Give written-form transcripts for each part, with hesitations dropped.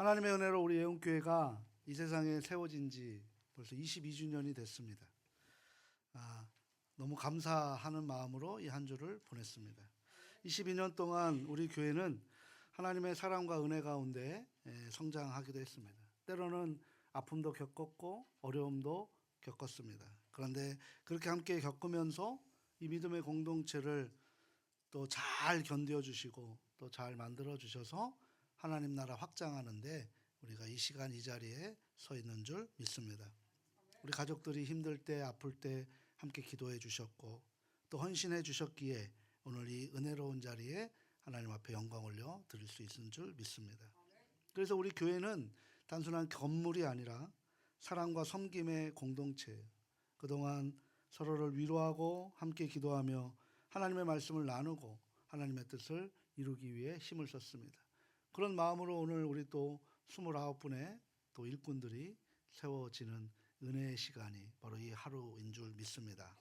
하나님의 은혜로 우리 예언교회가 이 세상에 세워진 지 벌써 22주년이 됐습니다. 너무 감사하는 마음으로 이 한 주를 보냈습니다. 22년 동안 우리 교회는 하나님의 사랑과 은혜 가운데 성장하기도 했습니다. 때로는 아픔도 겪었고 어려움도 겪었습니다. 그런데 그렇게 함께 겪으면서 이 믿음의 공동체를 또 잘 견뎌 주시고 또 잘 만들어 주셔서 하나님 나라 확장하는데 우리가 이 시간 이 자리에 서 있는 줄 믿습니다. 우리 가족들이 힘들 때 아플 때 함께 기도해 주셨고 또 헌신해 주셨기에 오늘 이 은혜로운 자리에 하나님 앞에 영광 올려 드릴 수 있는 줄 믿습니다. 그래서 우리 교회는 단순한 건물이 아니라 사랑과 섬김의 공동체예요. 그동안 서로를 위로하고 함께 기도하며 하나님의 말씀을 나누고 하나님의 뜻을 이루기 위해 힘을 썼습니다. 그런 마음으로 오늘 우리 또 29분의 또 일꾼들이 세워지는 은혜의 시간이 바로 이 하루인 줄 믿습니다.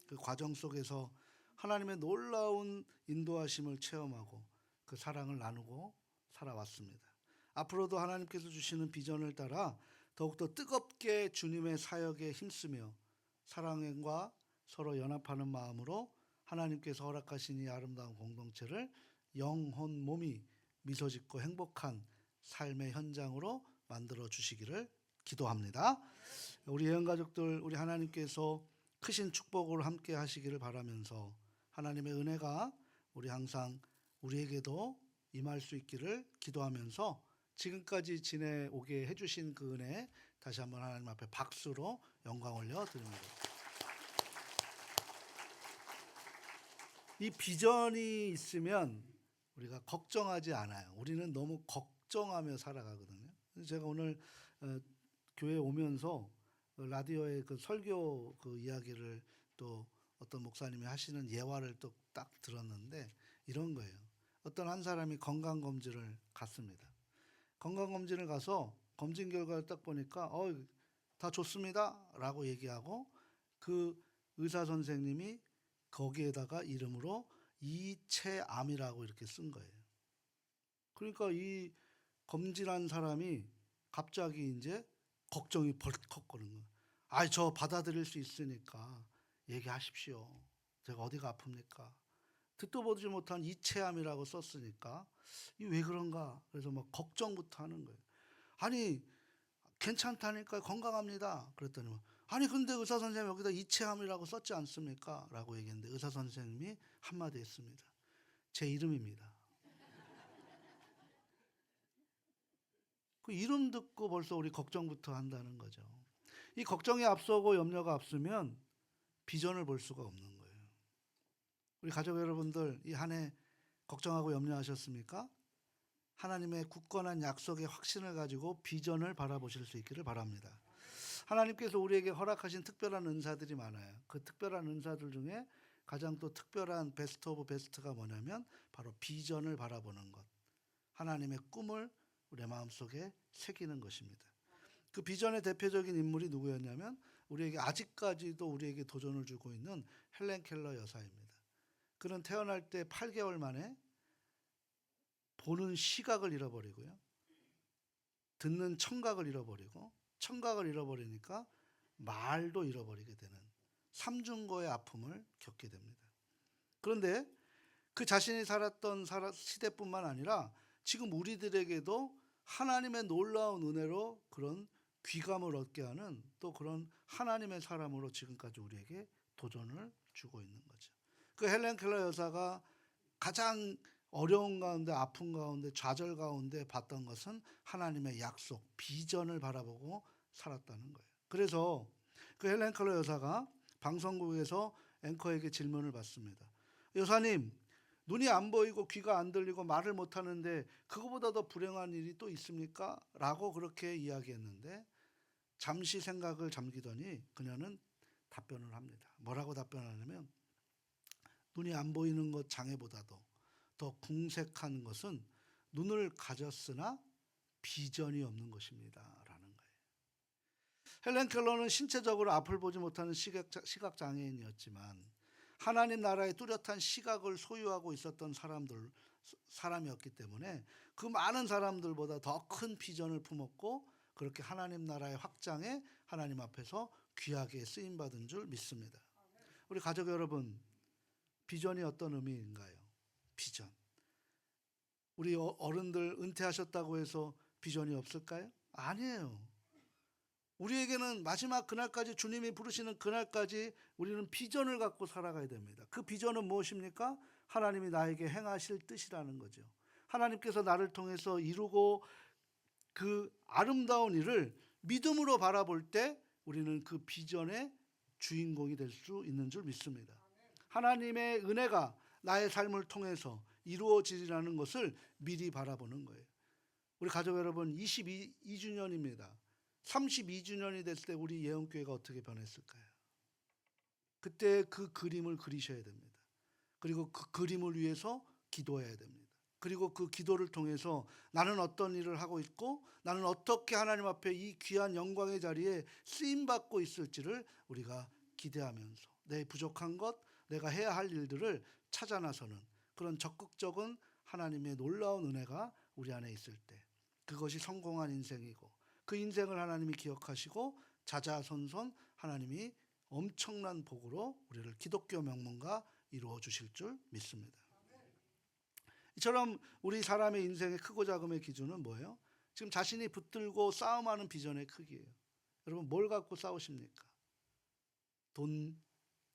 그 과정 속에서 하나님의 놀라운 인도하심을 체험하고 그 사랑을 나누고 살아왔습니다. 앞으로도 하나님께서 주시는 비전을 따라 더욱더 뜨겁게 주님의 사역에 힘쓰며 사랑과 서로 연합하는 마음으로 하나님께서 허락하신 이 아름다운 공동체를 영혼 몸이 미소 짓고 행복한 삶의 현장으로 만들어 주시기를 기도합니다. 우리 예언가족들, 우리 하나님께서 크신 축복을 함께 하시기를 바라면서 하나님의 은혜가 우리 항상 우리에게도 임할 수 있기를 기도하면서 지금까지 지내오게 해주신 그 은혜 다시 한번 하나님 앞에 박수로 영광 올려 드립니다. 이 비전이 있으면 우리가 걱정하지 않아요. 우리는 너무 걱정하며 살아가거든요. 제가 오늘 교회에 오면서 라디오의 그 설교 그 이야기를 또 어떤 목사님이 하시는 예화를 또 딱 들었는데 이런 거예요. 어떤 한 사람이 건강검진을 갔습니다. 건강검진을 가서 검진 결과를 딱 보니까 다 좋습니다 라고 얘기하고 그 의사 선생님이 거기에다가 이름으로 이체암이라고 이렇게 쓴 거예요. 그러니까 이 검진한 사람이 갑자기 이제 걱정이 벌컥 거는 거예요. 저 받아들일 수 있으니까 얘기하십시오. 제가 어디가 아픕니까? 듣도 보지 못한 이체암이라고 썼으니까 이 왜 그런가? 그래서 막 걱정부터 하는 거예요. 아니 괜찮다니까 건강합니다. 그랬더니 아니 근데 의사 선생님 여기다 이체암이라고 썼지 않습니까? 라고 얘기했는데 의사 선생님이 한마디 했습니다. 제 이름입니다. 그 이름 듣고 벌써 우리 걱정부터 한다는 거죠. 이 걱정이 앞서고 염려가 앞서면 비전을 볼 수가 없는 거예요. 우리 가족 여러분들 이 한 해 걱정하고 염려하셨습니까? 하나님의 굳건한 약속의 확신을 가지고 비전을 바라보실 수 있기를 바랍니다. 하나님께서 우리에게 허락하신 특별한 은사들이 많아요. 그 특별한 은사들 중에 가장 또 특별한 베스트 오브 베스트가 뭐냐면 바로 비전을 바라보는 것. 하나님의 꿈을 우리의 마음속에 새기는 것입니다. 그 비전의 대표적인 인물이 누구였냐면 우리에게 아직까지도 우리에게 도전을 주고 있는 헬렌 켈러 여사입니다. 그는 태어날 때 8개월 만에 보는 시각을 잃어버리고요. 듣는 청각을 잃어버리고 청각을 잃어버리니까 말도 잃어버리게 되는 삼중고의 아픔을 겪게 됩니다. 그런데 그 자신이 살았던 시대뿐만 아니라 지금 우리들에게도 하나님의 놀라운 은혜로 그런 귀감을 얻게 하는 또 그런 하나님의 사람으로 지금까지 우리에게 도전을 주고 있는 거죠. 그 헬렌 켈러 여사가 가장 어려운 가운데 아픈 가운데 좌절 가운데 봤던 것은 하나님의 약속, 비전을 바라보고 살았다는 거예요. 그래서 그 헬렌 켈러 여사가 방송국에서 앵커에게 질문을 받습니다. 여사님, 눈이 안 보이고 귀가 안 들리고 말을 못 하는데 그거보다 더 불행한 일이 또 있습니까? 라고 그렇게 이야기했는데 잠시 생각을 잠기더니 그녀는 답변을 합니다. 뭐라고 답변하냐면 눈이 안 보이는 것 장애보다도 더 궁색한 것은 눈을 가졌으나 비전이 없는 것입니다 라는 거예요. 헬렌 켈러는 신체적으로 앞을 보지 못하는 시각장애인이었지만 하나님 나라의 뚜렷한 시각을 소유하고 있었던 사람이었기 때문에 그 많은 사람들보다 더 큰 비전을 품었고 그렇게 하나님 나라의 확장에 하나님 앞에서 귀하게 쓰임 받은 줄 믿습니다. 우리 가족 여러분, 비전이 어떤 의미인가요? 비전. 우리 어른들 은퇴하셨다고 해서 비전이 없을까요? 아니에요. 우리에게는 마지막 그날까지, 주님이 부르시는 그날까지 우리는 비전을 갖고 살아가야 됩니다. 그 비전은 무엇입니까? 하나님이 나에게 행하실 뜻이라는 거죠. 하나님께서 나를 통해서 이루고 그 아름다운 일을 믿음으로 바라볼 때 우리는 그 비전의 주인공이 될 수 있는 줄 믿습니다. 하나님의 은혜가 나의 삶을 통해서 이루어지리라는 것을 미리 바라보는 거예요. 우리 가족 여러분, 22주년입니다. 32주년이 됐을 때 우리 예언교회가 어떻게 변했을까요? 그때 그 그림을 그리셔야 됩니다. 그리고 그 그림을 위해서 기도해야 됩니다. 그리고 그 기도를 통해서 나는 어떤 일을 하고 있고 나는 어떻게 하나님 앞에 이 귀한 영광의 자리에 쓰임받고 있을지를 우리가 기대하면서 내 부족한 것, 내가 해야 할 일들을 찾아 나서는 그런 적극적인 하나님의 놀라운 은혜가 우리 안에 있을 때 그것이 성공한 인생이고 그 인생을 하나님이 기억하시고 자자손손 하나님이 엄청난 복으로 우리를 기독교 명문가 이루어 주실 줄 믿습니다. 이처럼 우리 사람의 인생의 크고 작음의 기준은 뭐예요? 지금 자신이 붙들고 싸움하는 비전의 크기예요. 여러분, 뭘 갖고 싸우십니까? 돈,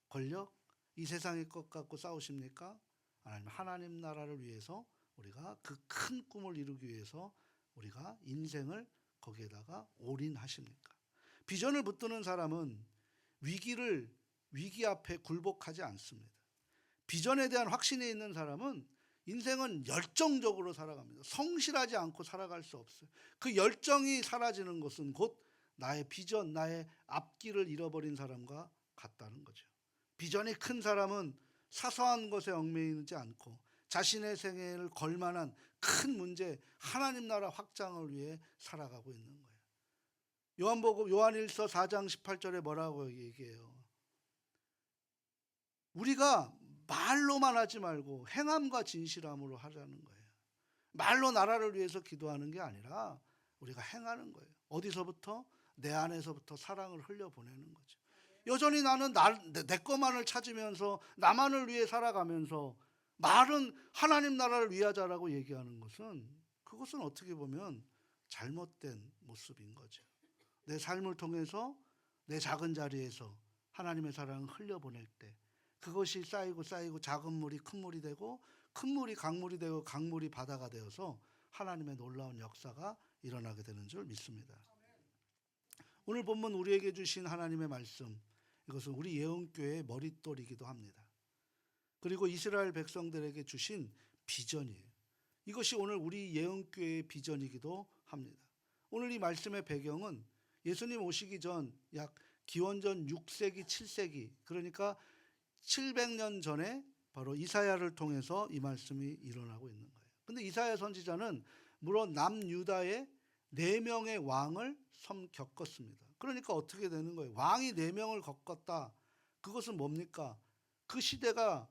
권력, 이 세상의 것 갖고 싸우십니까? 아니면 하나님 나라를 위해서 우리가 그 큰 꿈을 이루기 위해서 우리가 인생을 거기에다가 올인하십니까? 비전을 붙드는 사람은 위기 앞에 굴복하지 않습니다. 비전에 대한 확신이 있는 사람은 인생은 열정적으로 살아갑니다. 성실하지 않고 살아갈 수 없어요. 그 열정이 사라지는 것은 곧 나의 비전, 나의 앞길을 잃어버린 사람과 같다는 거죠. 비전이 큰 사람은 사소한 것에 얽매이지 않고 자신의 생애를 걸 만한 큰 문제, 하나님 나라 확장을 위해 살아가고 있는 거예요. 요한복음 요한일서 4장 18절에 뭐라고 얘기해요? 우리가 말로만 하지 말고 행함과 진실함으로 하자는 거예요. 말로 나라를 위해서 기도하는 게 아니라 우리가 행하는 거예요. 어디서부터? 내 안에서부터 사랑을 흘려보내는 거죠. 여전히 나는 내 것만을 찾으면서 나만을 위해 살아가면서 말은 하나님 나라를 위하자라고 얘기하는 것은 그것은 어떻게 보면 잘못된 모습인 거죠. 내 삶을 통해서 내 작은 자리에서 하나님의 사랑을 흘려보낼 때 그것이 쌓이고 작은 물이 큰 물이 되고 큰 물이 강물이 되고 강물이 바다가 되어서 하나님의 놀라운 역사가 일어나게 되는 줄 믿습니다. 오늘 본문 우리에게 주신 하나님의 말씀, 이것은 우리 예언교회의 머릿돌이기도 합니다. 그리고 이스라엘 백성들에게 주신 비전이에요. 이것이 오늘 우리 예언교회의 비전이기도 합니다. 오늘 이 말씀의 배경은 예수님 오시기 전 약 기원전 6세기, 7세기, 그러니까 700년 전에 바로 이사야를 통해서 이 말씀이 일어나고 있는 거예요. 근데 이사야 선지자는 물론 남유다의 4명의 왕을 겪었습니다. 그러니까 어떻게 되는 거예요? 왕이 4명을 겪었다. 그것은 뭡니까? 그 시대가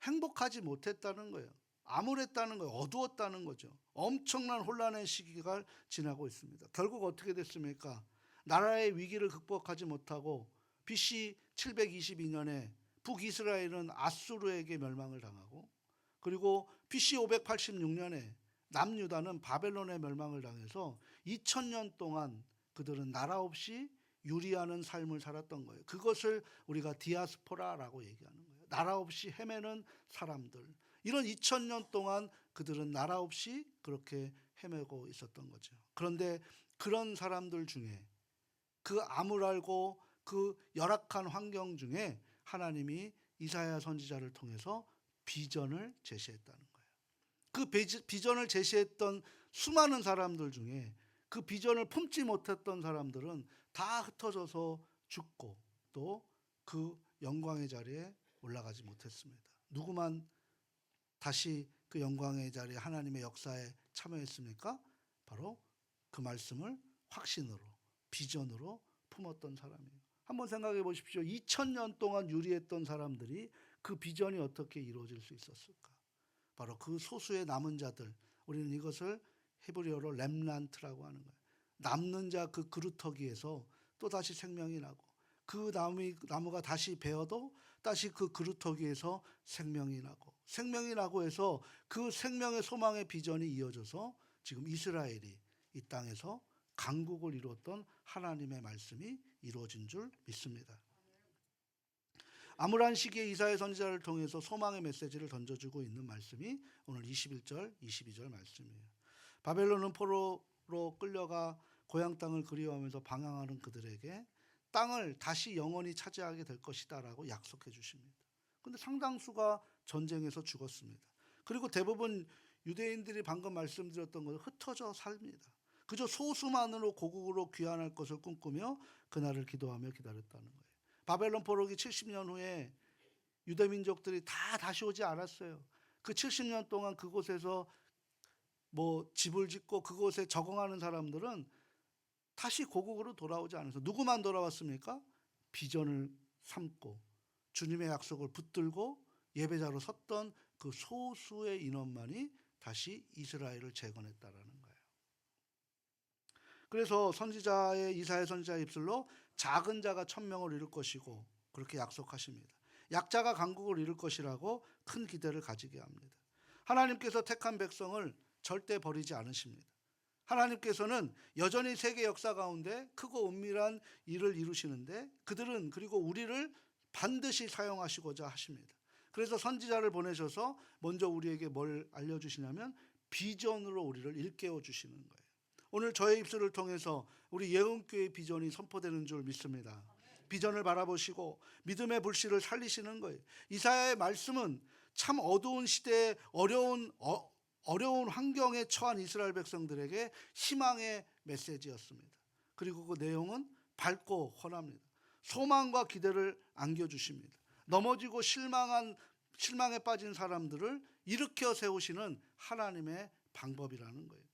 행복하지 못했다는 거예요. 암울했다는 거예요. 어두웠다는 거죠. 엄청난 혼란의 시기가 지나고 있습니다. 결국 어떻게 됐습니까? 나라의 위기를 극복하지 못하고 BC 722년에 북이스라엘은 아수르에게 멸망을 당하고 그리고 BC 586년에 남유다는 바벨론에 멸망을 당해서 2000년 동안 그들은 나라 없이 유리하는 삶을 살았던 거예요. 그것을 우리가 디아스포라라고 얘기하는 거예요. 나라 없이 헤매는 사람들. 이런 2000년 동안 그들은 나라 없이 그렇게 헤매고 있었던 거죠. 그런데 그런 사람들 중에 그 암울하고 그 열악한 환경 중에 하나님이 이사야 선지자를 통해서 비전을 제시했다는 거예요. 그 비전을 제시했던 수많은 사람들 중에 그 비전을 품지 못했던 사람들은 다 흩어져서 죽고 또 그 영광의 자리에 올라가지 못했습니다. 누구만 다시 그 영광의 자리에 하나님의 역사에 참여했습니까? 바로 그 말씀을 확신으로, 비전으로 품었던 사람이에요. 한번 생각해 보십시오. 2000년 동안 유리했던 사람들이 그 비전이 어떻게 이루어질 수 있었을까? 바로 그 소수의 남은 자들, 우리는 이것을 히브리어로 렘란트라고 하는 거예요. 남는 자 그 그루터기에서 또 다시 생명이 나고 그 나무가 다시 베어도 다시 그 그루터기에서 생명이 나고 해서 그 생명의 소망의 비전이 이어져서 지금 이스라엘이 이 땅에서 강국을 이루었던 하나님의 말씀이 이루어진 줄 믿습니다. 암울한 시기에 이사야 선지자를 통해서 소망의 메시지를 던져주고 있는 말씀이 오늘 21절, 22절 말씀이에요. 바벨론은 포로로 끌려가 고향 땅을 그리워하면서 방황하는 그들에게 땅을 다시 영원히 차지하게 될 것이다 라고 약속해 주십니다. 그런데 상당수가 전쟁에서 죽었습니다. 그리고 대부분 유대인들이 방금 말씀드렸던 것을 흩어져 삽니다. 그저 소수만으로 고국으로 귀환할 것을 꿈꾸며 그날을 기도하며 기다렸다는 거예요. 바벨론 포로기 70년 후에 유대민족들이 다 다시 오지 않았어요. 그 70년 동안 그곳에서 집을 짓고 그곳에 적응하는 사람들은 다시 고국으로 돌아오지 않아서 누구만 돌아왔습니까? 비전을 삼고 주님의 약속을 붙들고 예배자로 섰던 그 소수의 인원만이 다시 이스라엘을 재건했다라는 거예요. 그래서 이사야 선지자의 입술로 작은 자가 1000명을 이룰 것이고 그렇게 약속하십니다. 약자가 강국을 이룰 것이라고 큰 기대를 가지게 합니다. 하나님께서 택한 백성을 절대 버리지 않으십니다. 하나님께서는 여전히 세계 역사 가운데 크고 은밀한 일을 이루시는데 그들은 그리고 우리를 반드시 사용하시고자 하십니다. 그래서 선지자를 보내셔서 먼저 우리에게 뭘 알려주시냐면 비전으로 우리를 일깨워 주시는 거예요. 오늘 저의 입술을 통해서 우리 예언교회의 비전이 선포되는 줄 믿습니다. 비전을 바라보시고 믿음의 불씨를 살리시는 거예요. 이사야의 말씀은 참 어두운 시대에 어려운 환경에 처한 이스라엘 백성들에게 희망의 메시지였습니다. 그리고 그 내용은 밝고 헌합니다. 소망과 기대를 안겨주십니다. 넘어지고 실망에 빠진 사람들을 일으켜 세우시는 하나님의 방법이라는 거예요.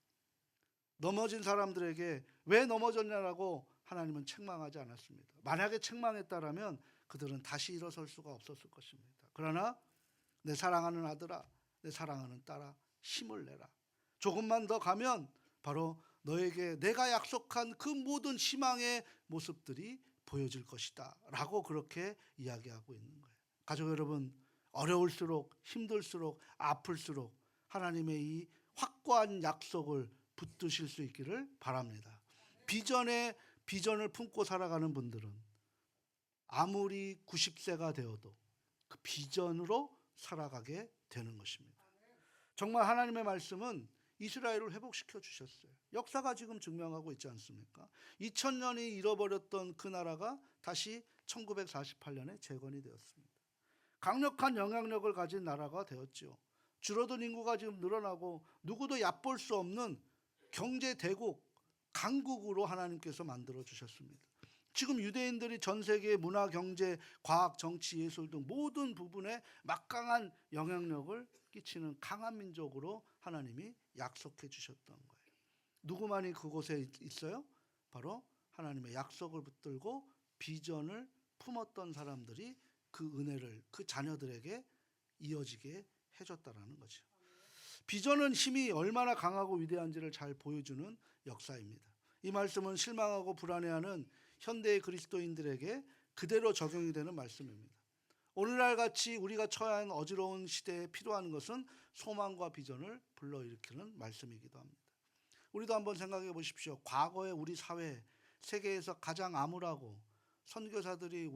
넘어진 사람들에게 왜 넘어졌냐라고 하나님은 책망하지 않았습니다. 만약에 책망했다라면 그들은 다시 일어설 수가 없었을 것입니다. 그러나 내 사랑하는 아들아, 내 사랑하는 딸아, 힘을 내라. 조금만 더 가면 바로 너에게 내가 약속한 그 모든 희망의 모습들이 보여질 것이다 라고 그렇게 이야기하고 있는 거예요. 가족 여러분, 어려울수록 힘들수록 아플수록 하나님의 이 확고한 약속을 붙드실 수 있기를 바랍니다. 비전을 품고 살아가는 분들은 아무리 90세가 되어도 그 비전으로 살아가게 되는 것입니다. 정말 하나님의 말씀은 이스라엘을 회복시켜 주셨어요. 역사가 지금 증명하고 있지 않습니까? 2000년이 잃어버렸던 그 나라가 다시 1948년에 재건이 되었습니다. 강력한 영향력을 가진 나라가 되었죠. 줄어든 인구가 지금 늘어나고 누구도 얕볼 수 없는 경제 대국, 강국으로 하나님께서 만들어 주셨습니다. 지금 유대인들이 전 세계의 문화, 경제, 과학, 정치, 예술 등 모든 부분에 막강한 영향력을 끼치는 강한 민족으로 하나님이 약속해 주셨던 거예요. 누구만이 그곳에 있어요? 바로 하나님의 약속을 붙들고 비전을 품었던 사람들이 그 은혜를 그 자녀들에게 이어지게 해줬다라는 거죠. 비전은 힘이 얼마나 강하고 위대한지를 잘 보여주는 역사입니다. 이 말씀은 실망하고 불안해하는 현대의 그리스도인들에게 그대로 적용이 되는 말씀입니다. 오늘날 같이 우리가 처해 있는 어지러운 시대에 필요한 것은 소망과 비전을 불러일으키는 말씀이기도 합니다. 우리도 한번 생각해 보십시오. 과거에 우리 사회, 세계에서 가장 암울하고 선교사들이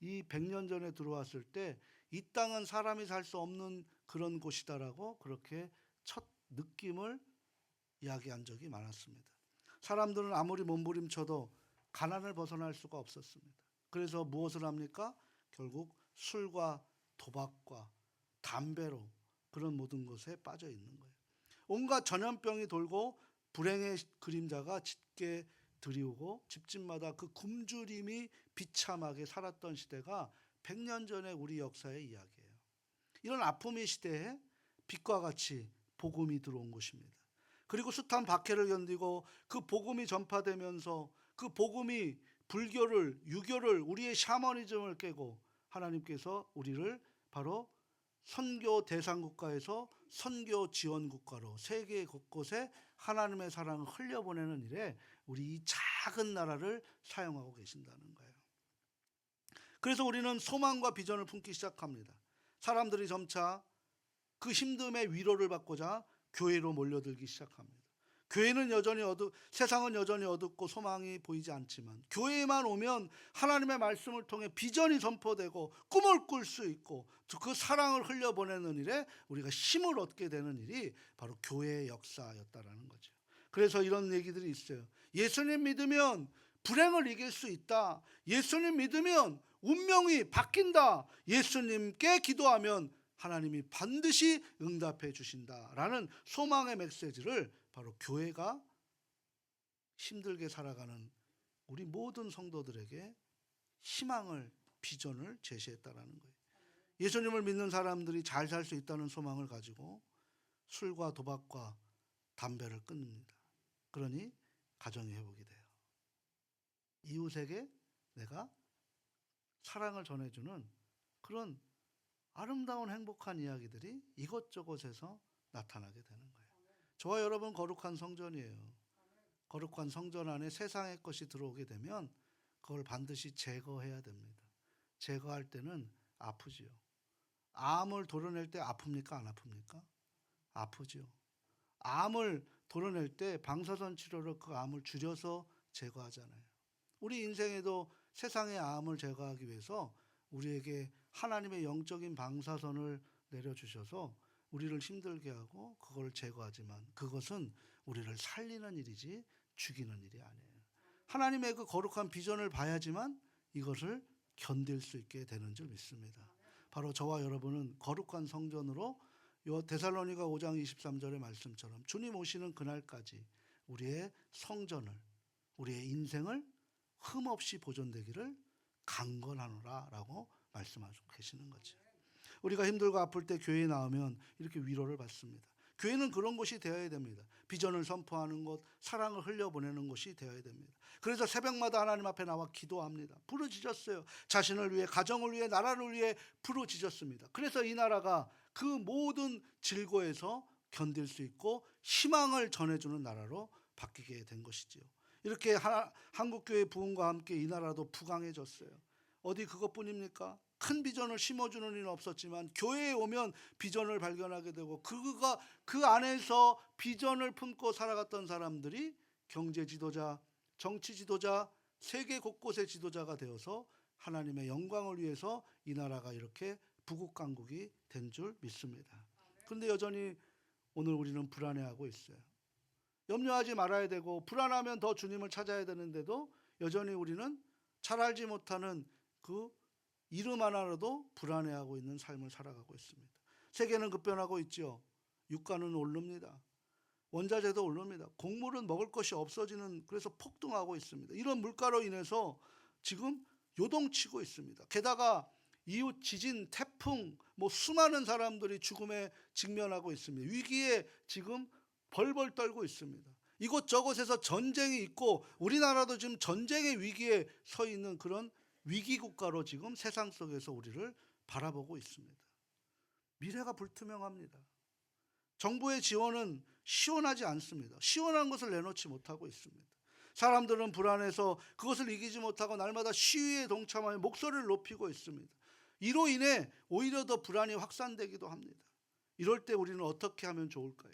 이 100년 전에 들어왔을 때 이 땅은 사람이 살 수 없는 그런 곳이다라고 그렇게 첫 느낌을 이야기한 적이 많았습니다. 사람들은 아무리 몸부림쳐도 가난을 벗어날 수가 없었습니다. 그래서 무엇을 합니까? 결국 술과 도박과 담배로 그런 모든 것에 빠져 있는 거예요. 온갖 전염병이 돌고 불행의 그림자가 짙게 드리우고 집집마다 그 굶주림이 비참하게 살았던 시대가 100년 전에 우리 역사의 이야기예요. 이런 아픔의 시대에 빛과 같이 복음이 들어온 것입니다. 그리고 숱한 박해를 견디고 그 복음이 전파되면서 그 복음이 불교를, 유교를, 우리의 샤머니즘을 깨고 하나님께서 우리를 바로 선교 대상 국가에서 선교 지원 국가로 세계 곳곳에 하나님의 사랑을 흘려보내는 일에 우리 이 작은 나라를 사용하고 계신다는 거예요. 그래서 우리는 소망과 비전을 품기 시작합니다. 사람들이 점차 그 힘듦의 위로를 받고자 교회로 몰려들기 시작합니다. 교회는 여전히 세상은 여전히 어둡고 소망이 보이지 않지만 교회에만 오면 하나님의 말씀을 통해 비전이 선포되고 꿈을 꿀 수 있고 그 사랑을 흘려보내는 일에 우리가 힘을 얻게 되는 일이 바로 교회의 역사였다라는 거죠. 그래서 이런 얘기들이 있어요. 예수님 믿으면 불행을 이길 수 있다. 예수님 믿으면 운명이 바뀐다. 예수님께 기도하면 하나님이 반드시 응답해 주신다라는 소망의 메시지를 바로 교회가 힘들게 살아가는 우리 모든 성도들에게 희망을, 비전을 제시했다라는 거예요. 예수님을 믿는 사람들이 잘 살 수 있다는 소망을 가지고 술과 도박과 담배를 끊습니다. 그러니 가정이 회복이 돼요. 이웃에게 내가 사랑을 전해주는 그런 아름다운 행복한 이야기들이 이것저것에서 나타나게 되는 거예요. 저와 여러분 거룩한 성전이에요. 거룩한 성전 안에 세상의 것이 들어오게 되면 그걸 반드시 제거해야 됩니다. 제거할 때는 아프지요. 암을 도려낼 때 아픕니까? 안 아픕니까? 아프죠. 암을 도려낼 때 방사선 치료로 그 암을 줄여서 제거하잖아요. 우리 인생에도 세상의 암을 제거하기 위해서 우리에게 하나님의 영적인 방사선을 내려주셔서 우리를 힘들게 하고 그걸 제거하지만 그것은 우리를 살리는 일이지 죽이는 일이 아니에요. 하나님의 그 거룩한 비전을 봐야지만 이것을 견딜 수 있게 되는 줄 믿습니다. 바로 저와 여러분은 거룩한 성전으로 데살로니가 5장 23절의 말씀처럼 주님 오시는 그날까지 우리의 성전을, 우리의 인생을 흠없이 보존되기를 강건하노라 라고 말씀하고 계시는 거죠. 우리가 힘들고 아플 때 교회에 나오면 이렇게 위로를 받습니다. 교회는 그런 곳이 되어야 됩니다. 비전을 선포하는 곳, 사랑을 흘려보내는 곳이 되어야 됩니다. 그래서 새벽마다 하나님 앞에 나와 기도합니다. 부르짖었어요. 자신을 위해, 가정을 위해, 나라를 위해 부르짖었습니다. 그래서 이 나라가 그 모든 질고에서 견딜 수 있고 희망을 전해주는 나라로 바뀌게 된 것이지요. 이렇게 한국교회 부흥과 함께 이 나라도 부강해졌어요. 어디 그것뿐입니까? 큰 비전을 심어주는 일은 없었지만 교회에 오면 비전을 발견하게 되고 그가 그 안에서 비전을 품고 살아갔던 사람들이 경제 지도자, 정치 지도자, 세계 곳곳의 지도자가 되어서 하나님의 영광을 위해서 이 나라가 이렇게 부국강국이 된 줄 믿습니다. 그런데 여전히 오늘 우리는 불안해하고 있어요. 염려하지 말아야 되고 불안하면 더 주님을 찾아야 되는데도 여전히 우리는 잘 알지 못하는 그 이름 하나로도 불안해하고 있는 삶을 살아가고 있습니다. 세계는 급변하고 있죠. 유가는 오릅니다. 원자재도 오릅니다. 곡물은 먹을 것이 없어지는, 그래서 폭등하고 있습니다. 이런 물가로 인해서 지금 요동치고 있습니다. 게다가 이웃 지진, 태풍, 수많은 사람들이 죽음에 직면하고 있습니다. 위기에 지금 벌벌 떨고 있습니다. 이곳저곳에서 전쟁이 있고 우리나라도 지금 전쟁의 위기에 서 있는 그런 위기 국가로 지금 세상 속에서 우리를 바라보고 있습니다. 미래가 불투명합니다. 정부의 지원은 시원하지 않습니다. 시원한 것을 내놓지 못하고 있습니다. 사람들은 불안해서 그것을 이기지 못하고 날마다 시위에 동참하며 목소리를 높이고 있습니다. 이로 인해 오히려 더 불안이 확산되기도 합니다. 이럴 때 우리는 어떻게 하면 좋을까요?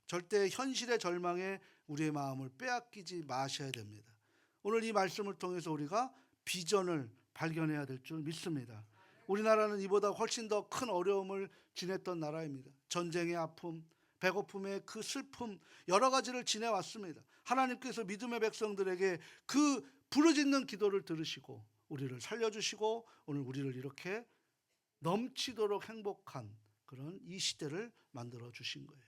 절대 현실의 절망에 우리의 마음을 빼앗기지 마셔야 됩니다. 오늘 이 말씀을 통해서 우리가 비전을 발견해야 될 줄 믿습니다. 우리나라는 이보다 훨씬 더 큰 어려움을 지냈던 나라입니다. 전쟁의 아픔, 배고픔의 그 슬픔, 여러 가지를 지내왔습니다. 하나님께서 믿음의 백성들에게 그 부르짖는 기도를 들으시고 우리를 살려주시고 오늘 우리를 이렇게 넘치도록 행복한 그런 이 시대를 만들어 주신 거예요.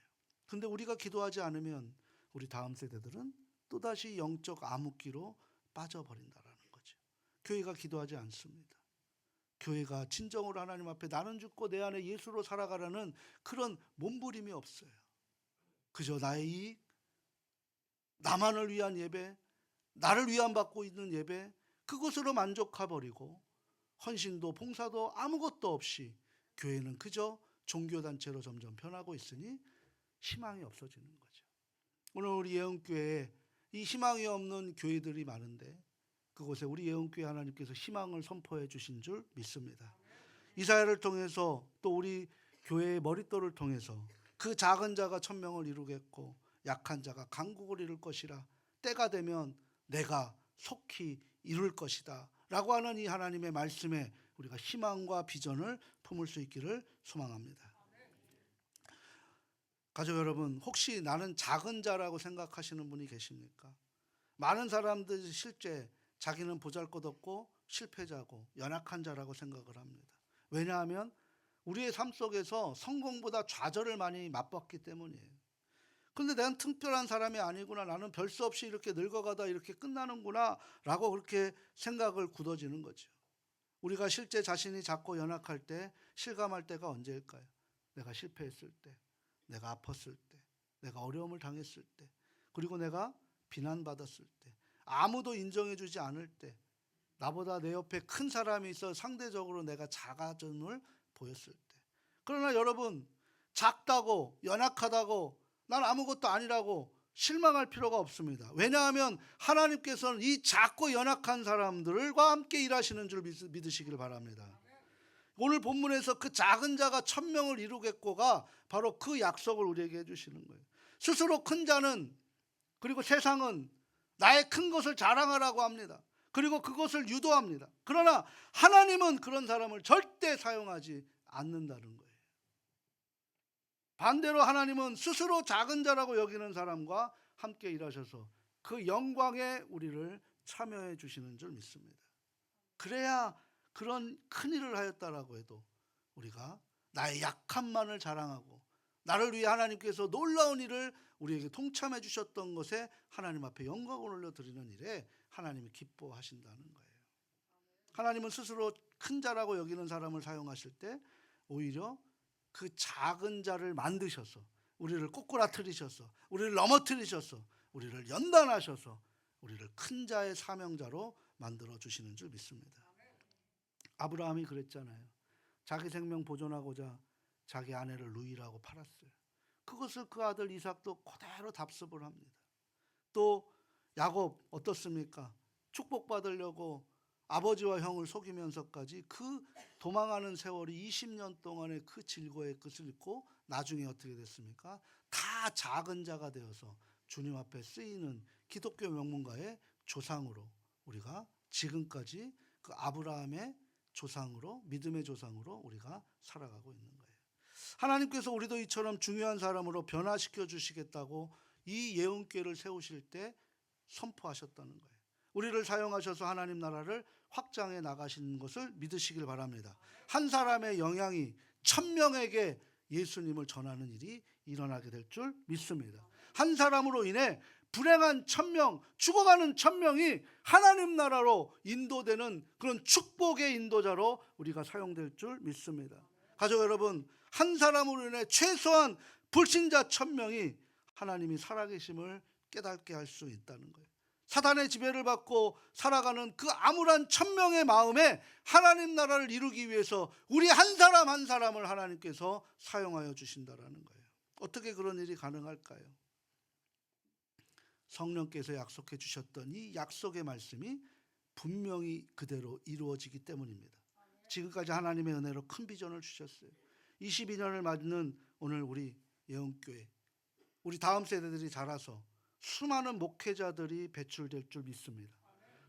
근데 우리가 기도하지 않으면 우리 다음 세대들은 또다시 영적 암흑기로 빠져버린다라는 거죠. 교회가 기도하지 않습니다. 교회가 진정으로 하나님 앞에 나는 죽고 내 안에 예수로 살아가라는 그런 몸부림이 없어요. 그저 나의 이익, 나만을 위한 예배, 나를 위안받고 있는 예배, 그것으로 만족해버리고 헌신도 봉사도 아무것도 없이 교회는 그저 종교단체로 점점 변하고 있으니 희망이 없어지는 거죠. 오늘 우리 예언교회에 이 희망이 없는 교회들이 많은데 그곳에 우리 예언교회 하나님께서 희망을 선포해 주신 줄 믿습니다. 이사야를 통해서 또 우리 교회의 머릿돌을 통해서 그 작은 자가 천명을 이루겠고 약한 자가 강국을 이룰 것이라, 때가 되면 내가 속히 이룰 것이다 라고 하는 이 하나님의 말씀에 우리가 희망과 비전을 품을 수 있기를 소망합니다. 가족 여러분, 혹시 나는 작은 자라고 생각하시는 분이 계십니까? 많은 사람들이 실제 자기는 보잘것없고 실패자고 연약한 자라고 생각을 합니다. 왜냐하면 우리의 삶 속에서 성공보다 좌절을 많이 맛봤기 때문이에요. 그런데 나는 특별한 사람이 아니구나, 나는 별 수 없이 이렇게 늙어가다 이렇게 끝나는구나 라고 그렇게 생각을 굳어지는 거죠. 우리가 실제 자신이 작고 연약할 때 실감할 때가 언제일까요? 내가 실패했을 때, 내가 아팠을 때, 내가 어려움을 당했을 때, 그리고 내가 비난받았을 때, 아무도 인정해주지 않을 때, 나보다 내 옆에 큰 사람이 있어 상대적으로 내가 작아짐을 보였을 때. 그러나 여러분, 작다고 연약하다고 난 아무것도 아니라고 실망할 필요가 없습니다. 왜냐하면 하나님께서는 이 작고 연약한 사람들과 함께 일하시는 줄 믿으시길 바랍니다. 오늘 본문에서 그 작은 자가 천명을 이루겠고가 바로 그 약속을 우리에게 해주시는 거예요. 스스로 큰 자는, 그리고 세상은 나의 큰 것을 자랑하라고 합니다. 그리고 그것을 유도합니다. 그러나 하나님은 그런 사람을 절대 사용하지 않는다는 거예요. 반대로 하나님은 스스로 작은 자라고 여기는 사람과 함께 일하셔서 그 영광에 우리를 참여해 주시는 줄 믿습니다. 그래야 그런 큰 일을 하였다라고 해도 우리가 나의 약함만을 자랑하고 나를 위해 하나님께서 놀라운 일을 우리에게 통참해 주셨던 것에 하나님 앞에 영광을 올려드리는 일에 하나님이 기뻐하신다는 거예요. 하나님은 스스로 큰 자라고 여기는 사람을 사용하실 때 오히려 그 작은 자를 만드셔서 우리를 꼬꾸라뜨리셔서 우리를 넘어뜨리셔서 우리를 연단하셔서 우리를 큰 자의 사명자로 만들어 주시는 줄 믿습니다. 아브라함이 그랬잖아요. 자기 생명 보존하고자 자기 아내를 루이라고 팔았어요. 그것을 그 아들 이삭도 그대로 답습을 합니다. 또 야곱 어떻습니까? 축복받으려고 아버지와 형을 속이면서까지 그 도망하는 세월이 20년 동안의 그 질고의 끝을 잊고 나중에 어떻게 됐습니까? 다 작은 자가 되어서 주님 앞에 쓰이는 기독교 명문가의 조상으로 우리가 지금까지 그 아브라함의 조상으로, 믿음의 조상으로 우리가 살아가고 있는 거예요. 하나님께서 우리도 이처럼 중요한 사람으로 변화시켜 주시겠다고 이 예언궤를 세우실 때 선포하셨다는 거예요. 우리를 사용하셔서 하나님 나라를 확장해 나가시는 것을 믿으시길 바랍니다. 한 사람의 영향이 1000명에게 예수님을 전하는 일이 일어나게 될 줄 믿습니다. 한 사람으로 인해 불행한 1000명, 죽어가는 1000명이 하나님 나라로 인도되는 그런 축복의 인도자로 우리가 사용될 줄 믿습니다. 가족 여러분, 한 사람으로 인해 최소한 불신자 1000명이 하나님이 살아계심을 깨닫게 할 수 있다는 거예요. 사단의 지배를 받고 살아가는 그 암울한 1000명의 마음에 하나님 나라를 이루기 위해서 우리 한 사람 한 사람을 하나님께서 사용하여 주신다라는 거예요. 어떻게 그런 일이 가능할까요? 성령께서 약속해 주셨던 이 약속의 말씀이 분명히 그대로 이루어지기 때문입니다. 지금까지 하나님의 은혜로 큰 비전을 주셨어요. 22년을 맞는 오늘 우리 예언교회, 우리 다음 세대들이 자라서 수많은 목회자들이 배출될 줄 믿습니다.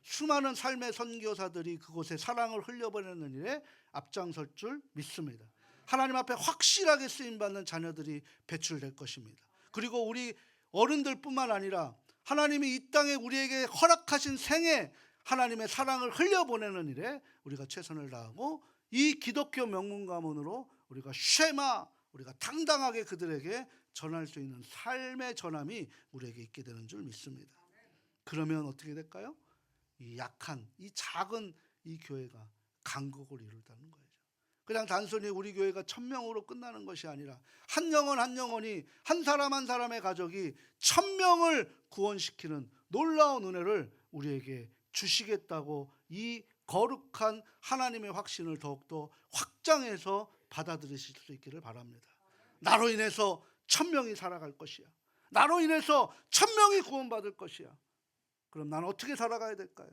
수많은 삶의 선교사들이 그곳에 사랑을 흘려보내는 일에 앞장설 줄 믿습니다. 하나님 앞에 확실하게 쓰임받는 자녀들이 배출될 것입니다. 그리고 우리 어른들뿐만 아니라 하나님이 이 땅에 우리에게 허락하신 생에 하나님의 사랑을 흘려보내는 일에 우리가 최선을 다하고 이 기독교 명문 가문으로 우리가 쉐마, 우리가 당당하게 그들에게 전할 수 있는 삶의 전함이 우리에게 있게 되는 줄 믿습니다. 그러면 어떻게 될까요? 이 약한, 이 작은 이 교회가 강국을 이룬다는 거죠. 그냥 단순히 우리 교회가 1000명으로 끝나는 것이 아니라 한 영혼 한 영혼이, 한 사람 한 사람의 가족이 1000명을 구원시키는 놀라운 은혜를 우리에게 주시겠다고 이 거룩한 하나님의 확신을 더욱더 확장해서 받아들이실 수 있기를 바랍니다. 나로 인해서 1000명이 살아갈 것이야. 나로 인해서 1000명이 구원받을 것이야. 그럼 나는 어떻게 살아가야 될까요?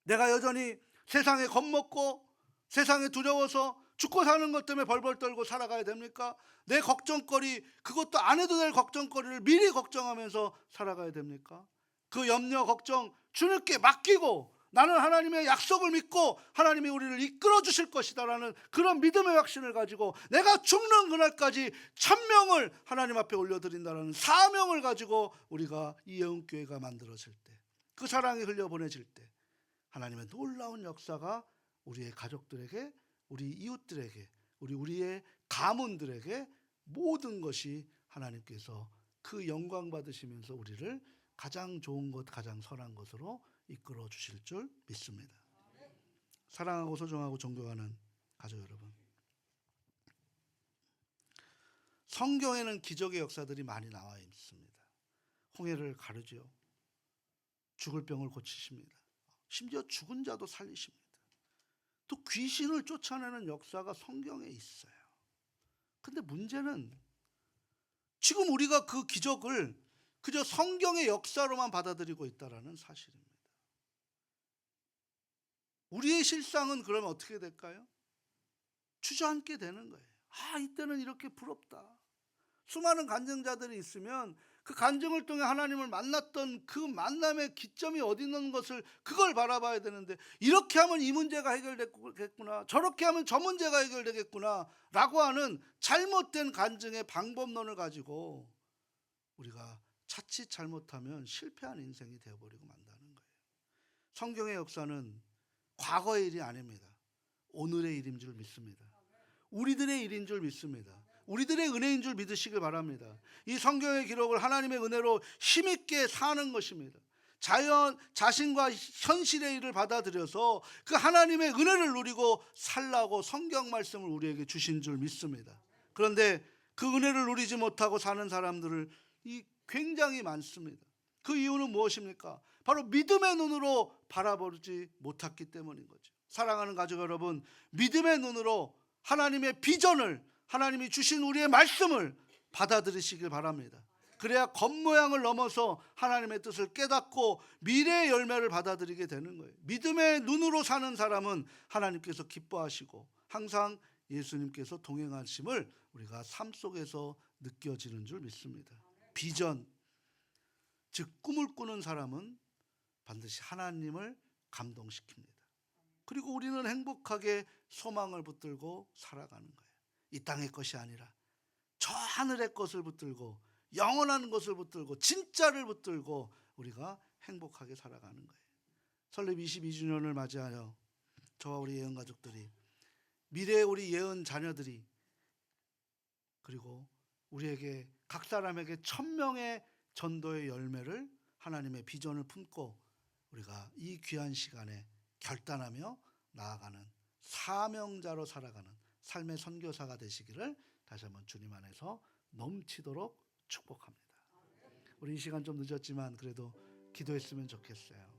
내가 여전히 세상에 겁먹고 세상에 두려워서 죽고 사는 것 때문에 벌벌 떨고 살아가야 됩니까? 내 걱정거리, 그것도 안 해도 될 걱정거리를 미리 걱정하면서 살아가야 됩니까? 그 염려, 걱정 주님께 맡기고 나는 하나님의 약속을 믿고 하나님이 우리를 이끌어 주실 것이다라는 그런 믿음의 확신을 가지고 내가 죽는 그날까지 1000명을 하나님 앞에 올려드린다는 사명을 가지고 우리가 이 예언교회가 만들어질 때, 그 사랑이 흘려보내질 때 하나님의 놀라운 역사가 우리의 가족들에게, 우리 이웃들에게, 우리의 가문들에게 모든 것이 하나님께서 그 영광 받으시면서 우리를 가장 좋은 것, 가장 선한 것으로 이끌어 주실 줄 믿습니다. 사랑하고 소중하고 존경하는 가족 여러분, 성경에는 기적의 역사들이 많이 나와 있습니다. 홍해를 가르죠. 죽을 병을 고치십니다. 심지어 죽은 자도 살리십니다. 또 귀신을 쫓아내는 역사가 성경에 있어요. 근데 문제는 지금 우리가 그 기적을 그저 성경의 역사로만 받아들이고 있다는 사실입니다. 우리의 실상은 그러면 어떻게 될까요? 주저앉게 되는 거예요. 이때는 이렇게 부럽다. 수많은 간증자들이 있으면 그 간증을 통해 하나님을 만났던 그 만남의 기점이 어디 있는 것을 그걸 바라봐야 되는데, 이렇게 하면 이 문제가 해결되겠구나, 저렇게 하면 저 문제가 해결되겠구나 라고 하는 잘못된 간증의 방법론을 가지고 우리가 자칫 잘못하면 실패한 인생이 되어버리고 만다는 거예요. 성경의 역사는 과거의 일이 아닙니다. 오늘의 일인 줄 믿습니다. 우리들의 일인 줄 믿습니다. 우리들의 은혜인 줄 믿으시길 바랍니다. 이 성경의 기록을 하나님의 은혜로 힘있게 사는 것입니다. 자신과 현실의 일을 받아들여서 그 하나님의 은혜를 누리고 살라고 성경 말씀을 우리에게 주신 줄 믿습니다. 그런데 그 은혜를 누리지 못하고 사는 사람들을 굉장히 많습니다. 그 이유는 무엇입니까? 바로 믿음의 눈으로 바라보지 못했기 때문인 거죠. 사랑하는 가족 여러분, 믿음의 눈으로 하나님의 비전을, 하나님이 주신 우리의 말씀을 받아들이시길 바랍니다. 그래야 겉모양을 넘어서 하나님의 뜻을 깨닫고 미래의 열매를 받아들이게 되는 거예요. 믿음의 눈으로 사는 사람은 하나님께서 기뻐하시고 항상 예수님께서 동행하심을 우리가 삶 속에서 느껴지는 줄 믿습니다. 비전, 즉 꿈을 꾸는 사람은 반드시 하나님을 감동시킵니다. 그리고 우리는 행복하게 소망을 붙들고 살아가는 거예요. 이 땅의 것이 아니라 저 하늘의 것을 붙들고 영원한 것을 붙들고 진짜를 붙들고 우리가 행복하게 살아가는 거예요. 설립 22주년을 맞이하여 저와 우리 예언 가족들이, 미래의 우리 예언 자녀들이, 그리고 우리에게 각 사람에게 1000명의 전도의 열매를, 하나님의 비전을 품고 우리가 이 귀한 시간에 결단하며 나아가는 사명자로 살아가는 삶의 선교사가 되시기를 다시 한번 주님 안에서 넘치도록 축복합니다. 우리 이 시간 좀 늦었지만 그래도 기도했으면 좋겠어요.